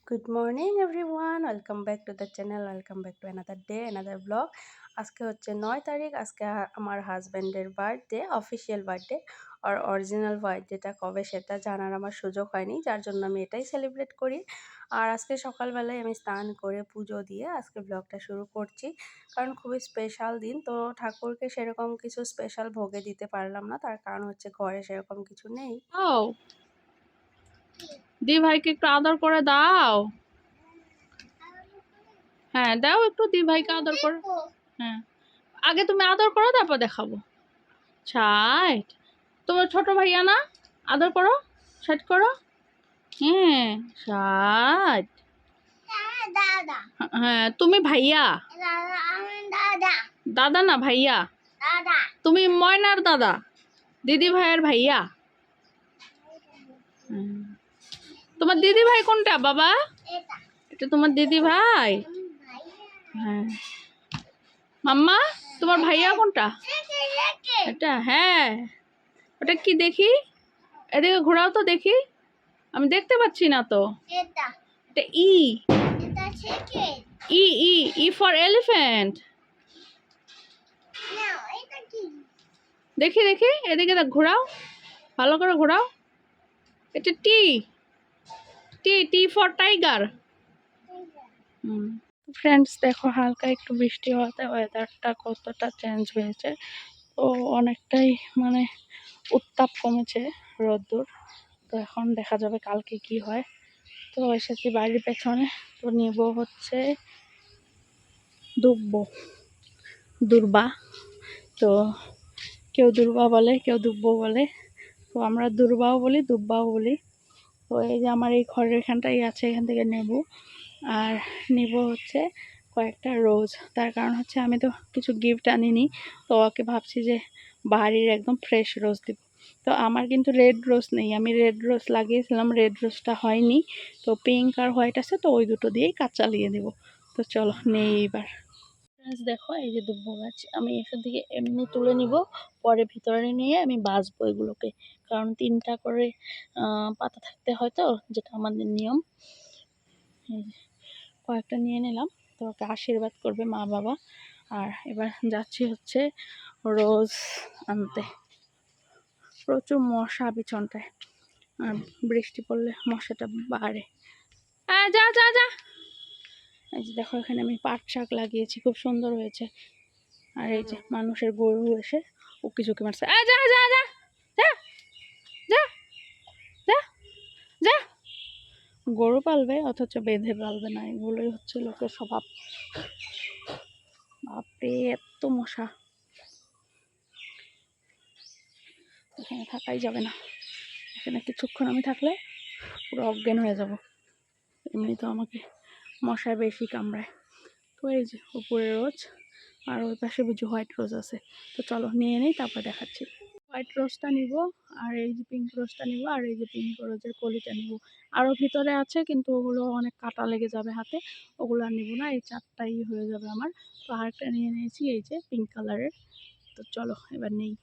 Good morning everyone, welcome back to the channel, welcome back to another day another blog. আজকে হচ্ছে 9 তারিখ। আজকে আমার হাজব্যান্ডের বার্থডে, অফিসিয়াল বার্থডে। আর অরিজিনাল বার্থডেটা কবে সেটা জানার আমার সুযোগ হয়নি, যার জন্য আমি এটাই সেলিব্রেট করি। আর আজকে সকালবেলায় আমি স্নান করে পুজো দিয়ে আজকে ব্লগটা শুরু করছি, কারণ খুবই স্পেশাল দিন। তো ঠাকুরকে সেরকম কিছু স্পেশাল ভোগে দিতে পারলাম না, তার কারণ হচ্ছে ঘরে সেরকম কিছু নেই। দি ভাইকে একটু আদর করে দাও। হ্যাঁ দাও, একটু দি ভাইকে আদর করো। হ্যাঁ, আগে তুমি আদর করো, তারপর দেখাবো। সাইড, তোমার ছোট ভাইয়া না? আদর করো, সাইড করো। হ্যাঁ, সাইড। হ্যাঁ, তুমি ভাইয়া। দাদা না, ভাইয়া। তুমি ময়নার দাদা, দিদি ভাইয়ের ভাইয়া। তোমার দিদি ভাই কোনটা বাবা? এটা তোমার দিদি ভাই। হ্যাঁ মাম্মা, তোমার ভাইয়া কোনটা? এটা? হ্যাঁ, ওটা কি দেখি? এদিকে ঘোরাও তো দেখি, আমি দেখতে পাচ্ছি না তো। এটা ই, ই ই ই ফর এলিফ্যান্ট। দেখি দেখি, এদিকে ঘোরাও, ভালো করে ঘোরাও। এটা টি, টি টি ফর টাইগার। ফ্রেন্ডস দেখো, হালকা একটু বৃষ্টি হওয়াতে ওয়েদারটা কতটা চেঞ্জ হয়েছে। তো অনেকটাই মানে উত্তাপ কমেছে, রোদ্দুর। তো এখন দেখা যাবে কালকে কি হয়। তো এসেছি বাড়ির পেছনে, তো নিব হচ্ছে দুর্বা। তো কেউ দুর্বা বলে, কেউ দুব্বো বলে। তো আমরা দুর্বাও বলি, দুব্বাও বলি। তো এই যে আমার এই ঘরের এখানটাই আছে, এখান থেকে নেব। আর নিব হচ্ছে কয়েকটা রোজ। তার কারণ হচ্ছে আমি তো কিছু গিফট আনিনি, তো ওকে ভাবছি যে বাড়ির একদম ফ্রেশ রোজ দিব। তো আমার কিন্তু রেড রোজ নেই, আমি রেড রোজ লাগিয়েছিলাম, রেড রোজটা হয়নি। তো পিঙ্ক আর হোয়াইট আছে, তো ওই দুটো দিয়েই কাজ চালিয়ে দেবো। তো চলো নেই এইবার। দেখো এই যে দুব্বো গাছ, আমি এখান থেকে এমনি তুলে নিব, পরে ভিতরে নিয়ে আমি বাছবো এগুলোকে। কারণ 3টা করে পাতা থাকতে হয়, তো যেটা আমাদের নিয়ম। এই যে কয়েকটা নিয়ে নিলাম, তো ওকে আশীর্বাদ করবে মা বাবা। আর এবার যাচ্ছি হচ্ছে রোজ আনতে। প্রচুর মশা বিছনটায়, আর বৃষ্টি পড়লে মশাটা বাড়ে। যা যা যা। এই যে দেখো, এখানে আমি পাট শাক লাগিয়েছি, খুব সুন্দর হয়েছে। আর এই যে মানুষের গরু এসে উকি ঝুঁকি মারছে। যা যা যা যা যা যা যা। গরু পালবে অথচ বেঁধে পালবে না, এগুলোই হচ্ছে লোকের স্বভাব। বাপরে এত মশা, এখানে থাকাই যাবে না। এখানে কিছুক্ষণ আমি থাকলে পুরো অজ্ঞান হয়ে যাব। এমনি তো আমাকে মশায় বেশি কামড়ায়। তো এই যে উপরে রোজ, আর ওই পাশে বুঝি হোয়াইট রোজ আছে। তো চলো নিয়ে নিই, তারপর দেখাচ্ছি। হোয়াইট রোজটা নিব, আর এই যে পিঙ্ক রোজটা নিব, আর এই যে পিঙ্ক রোজের কলিটা নিব। আরও ভিতরে আছে, কিন্তু ওগুলো অনেক কাটা লেগে যাবে হাতে, ওগুলো আর নিব না। এই 4টাই হয়ে যাবে আমার। তো আরেকটা নিয়ে নিয়েছি, এই যে পিঙ্ক কালারের। তো চলো এবার নেই।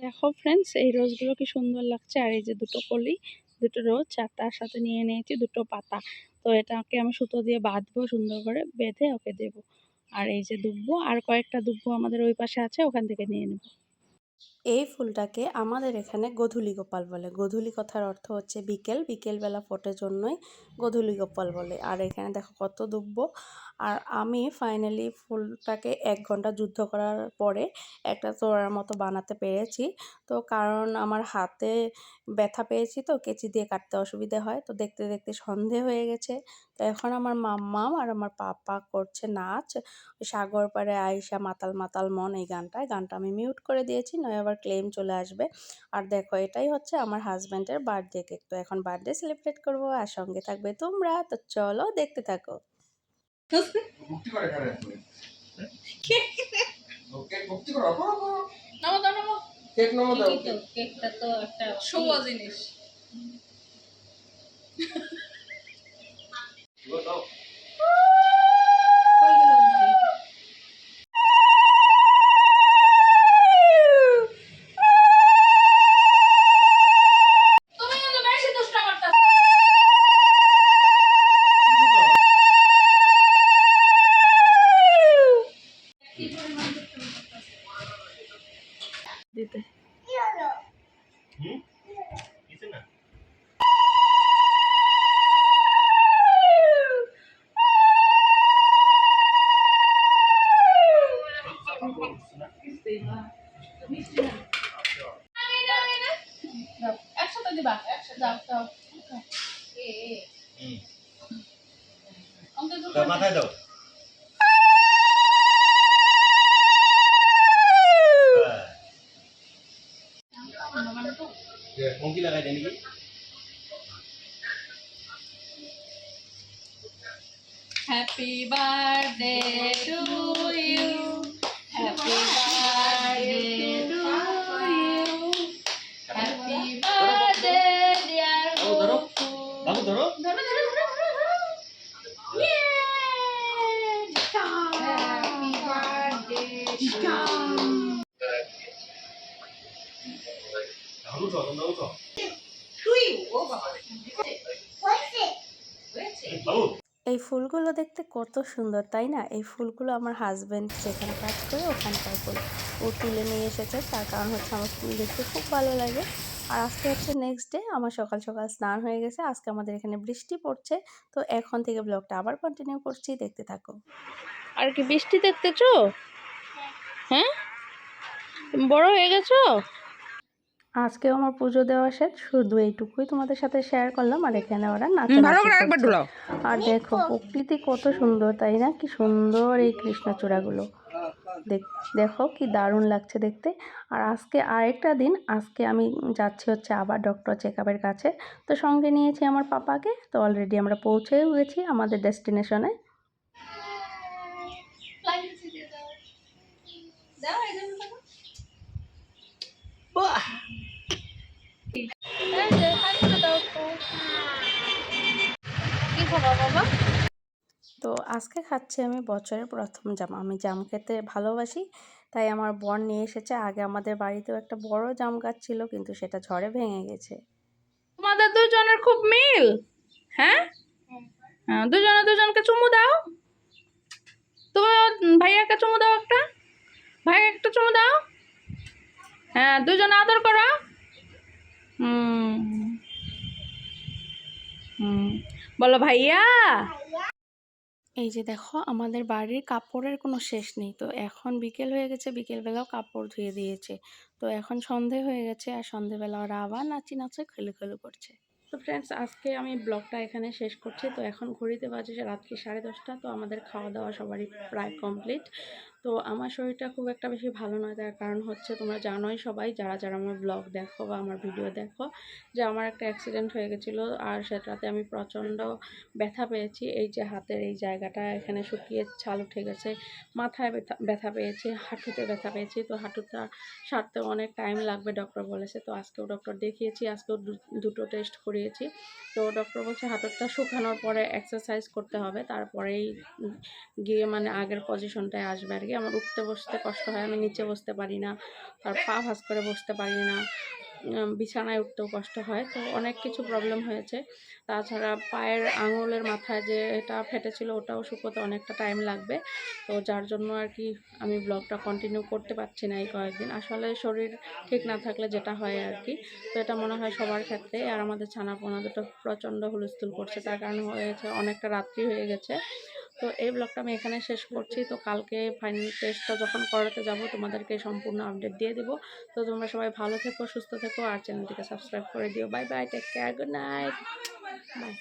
দেখো ফ্রেন্ডস, এই রোজগুলো কি সুন্দর লাগছে। আর এই যে দুটো কলি, দুটো রোজ, আর তার সাথে নিয়ে নিয়েছি দুটো পাতা। তো এটাকে আমি সুতো দিয়ে বাঁধবো, সুন্দর করে বেঁধে ওকে দেবো। আর এই যে দুব্বো, আর কয়েকটা দুব্বো আমাদের ওই পাশে আছে, ওখান থেকে নিয়ে নেব। এই ফুলটাকে আমাদের এখানে গোধূলি গোপাল বলে। গোধূলি কথার অর্থ হচ্ছে বিকেল, বিকেলবেলা ফোটে জন্যই গোধূলি গোপাল বলে। আর এখানে দেখো কত দুব্বো। আর আমি ফাইনালি ফুলটাকে 1 ঘন্টা যুদ্ধ করার পরে একটা তোড়ার মতো বানাতে পেরেছি। তো কারণ আমার হাতে ব্যথা পেয়েছি, তো কেচি দিয়ে কাটতে অসুবিধা হয়। তো দেখতে দেখতে সন্ধে হয়ে গেছে। তো এখন আমার মাম্মাম আর আমার পাপা করছে নাচ। সাগর পাড়ে আইসা মাতাল মাতাল মন, এই গানটা আমি মিউট করে দিয়েছি, নয় আবার ক্লেম চলে আসবে। আর দেখো, এটাই হচ্ছে আমার হাজব্যান্ডের বার্থডে কেক। তো এখন বার্থডে সেলিব্রেট করব, আর সঙ্গে থাকবে তোমরা। তো চলো দেখতে থাকো। কেকটা তো একটা শুভ জিনিস। মাথায় দাও। পঙ্কি লাগাই দেয় নাকি? Happy birthday to you, happy birthday to you, happy birthday dear Gopu. বাবু ধরো। হ্যাপি বার্থডে উঠো, তোমরা উঠো। বাবু এই ফুলগুলো দেখতে কত সুন্দর তাই না? এই ফুলগুলো আমার হাজবেন্ড যেখানে কাজ করে ওখানকার ফুল, ও তুলে নিয়ে এসেছে। তার কারণ হচ্ছে আমার ফুল দেখতে খুব ভালো লাগে। আর আজকে হচ্ছে নেক্সট ডে, আমার সকাল সকাল স্নান হয়ে গেছে। আজকে আমাদের এখানে বৃষ্টি পড়ছে, তো এখন থেকে ব্লগটা আবার কন্টিনিউ করছি, দেখতে থাকো। আর কি বৃষ্টি দেখতেছো? হ্যাঁ, তুমি বড় হয়ে গেছো। আজকেও আমার পুজো দেওয়া শেষ, শুধু এইটুকুই তোমাদের সাথে শেয়ার করলাম। আর এখানে ওরা নাচানাচি করছে। আর দেখো প্রকৃতি কত সুন্দর তাই না? কি সুন্দর এই কৃষ্ণচূড়াগুলো, দেখো কি দারুণ লাগছে দেখতে। আর আজকে আরেকটা দিন, আজকে আমি যাচ্ছি হচ্ছে আবার ডক্টর চেকআপের কাছে। তো সঙ্গে নিয়েছি আমার পাপাকে। তো অলরেডি আমরা পৌঁছেও গেছি আমাদের ডেস্টিনেশনে। কি খাবা বাবা? তো আজকে খাচ্ছি আমি বছরের প্রথম জাম। আমি জাম খেতে ভালোবাসি, তাই আমার বর নিয়ে এসেছে। আগে আমাদের বাড়িতেও একটা বড় জাম গাছ ছিল, কিন্তু সেটা ঝড়ে ভেঙে গেছে। তোমাদের দুজনের খুব মিল। হ্যাঁ, হ্যাঁ, দুজনে দুজনকে চুমু দাও। তুমি ভাইয়াকে চুমু দাও একটা, ভাই একটা চুমু দাও। হ্যাঁ, দুজনে আদর করো। হুম হুম, বলো ভাইয়া। এই যে দেখো আমাদের বাড়ির কাপড়ের কোনো শেষ নেই। তো এখন বিকেল হয়ে গেছে, বিকেলবেলাও কাপড় ধুয়ে দিয়েছে। তো এখন সন্ধে হয়ে গেছে, আর সন্ধেবেলা ওরা আবার নাচি নাচে খেলু করছে। তো ফ্রেন্ডস, আজকে আমি ব্লগটা এখানে শেষ করছি। তো এখন ঘড়িতে বাজে রাত্রি 10:30। তো আমাদের খাওয়া দাওয়া সবারই প্রায় কমপ্লিট। তো আমার শরীরটা খুব একটা বেশি ভালো নয়, তার কারণ হচ্ছে তোমরা জানোই সবাই, যারা যারা আমার ব্লগ দেখো বা আমার ভিডিও দেখো, যে আমার একটা অ্যাক্সিডেন্ট হয়ে গেছিলো। আর সেটাতে আমি প্রচণ্ড ব্যথা পেয়েছি। এই যে হাতের এই জায়গাটা এখানে শুকিয়ে ছাল উঠে গেছে, মাথায় ব্যথা পেয়েছি, হাঁটুতে ব্যথা পেয়েছি। তো হাঁটুটা সারতেও অনেক টাইম লাগবে ডক্টর বলেছে। তো আজকেও ডক্টর দেখিয়েছি, আজকেও দুটো টেস্ট করিয়েছি। তো ডক্টর বলছে হাঁটুটা শুকানোর পরে এক্সারসাইজ করতে হবে, তারপরেই গিয়ে মানে আগের পজিশনটায় আসবে আর কি। আমার উঠতে বসতে কষ্ট হয়, আমি নিচে বসতে পারি না, তার পা ভাঁজ করে বসতে পারি না, বিছানায় উঠতেও কষ্ট হয়। তো অনেক কিছু প্রবলেম হয়েছে। তাছাড়া পায়ের আঙুলের মাথায় যে এটা ফেটেছিল, ওটাও শুকোতে অনেকটা টাইম লাগবে। তো যার জন্য আর কি আমি ব্লগটা কন্টিনিউ করতে পারছি না এই কয়েকদিন। আসলে শরীর ঠিক না থাকলে যেটা হয় আর কি। তো এটা মনে হয় সবার ক্ষেত্রে। আর আমাদের ছানাপোনা দুটো প্রচণ্ড হুলস্থুল করছে, তার কারণে হয়েছে অনেকটা রাত্রি হয়ে গেছে। তো এই ব্লগটা আমি এখানে শেষ করছি। তো কালকে ফাইনাল টেস্টটা যখন করাতে যাব তোমাদেরকে সম্পূর্ণ আপডেট দিয়ে দিব। তো তোমরা সবাই ভালো থেকো, সুস্থ থেকো, আর চ্যানেলটিকে সাবস্ক্রাইব করে দিও। Bye bye, take care, good night, by.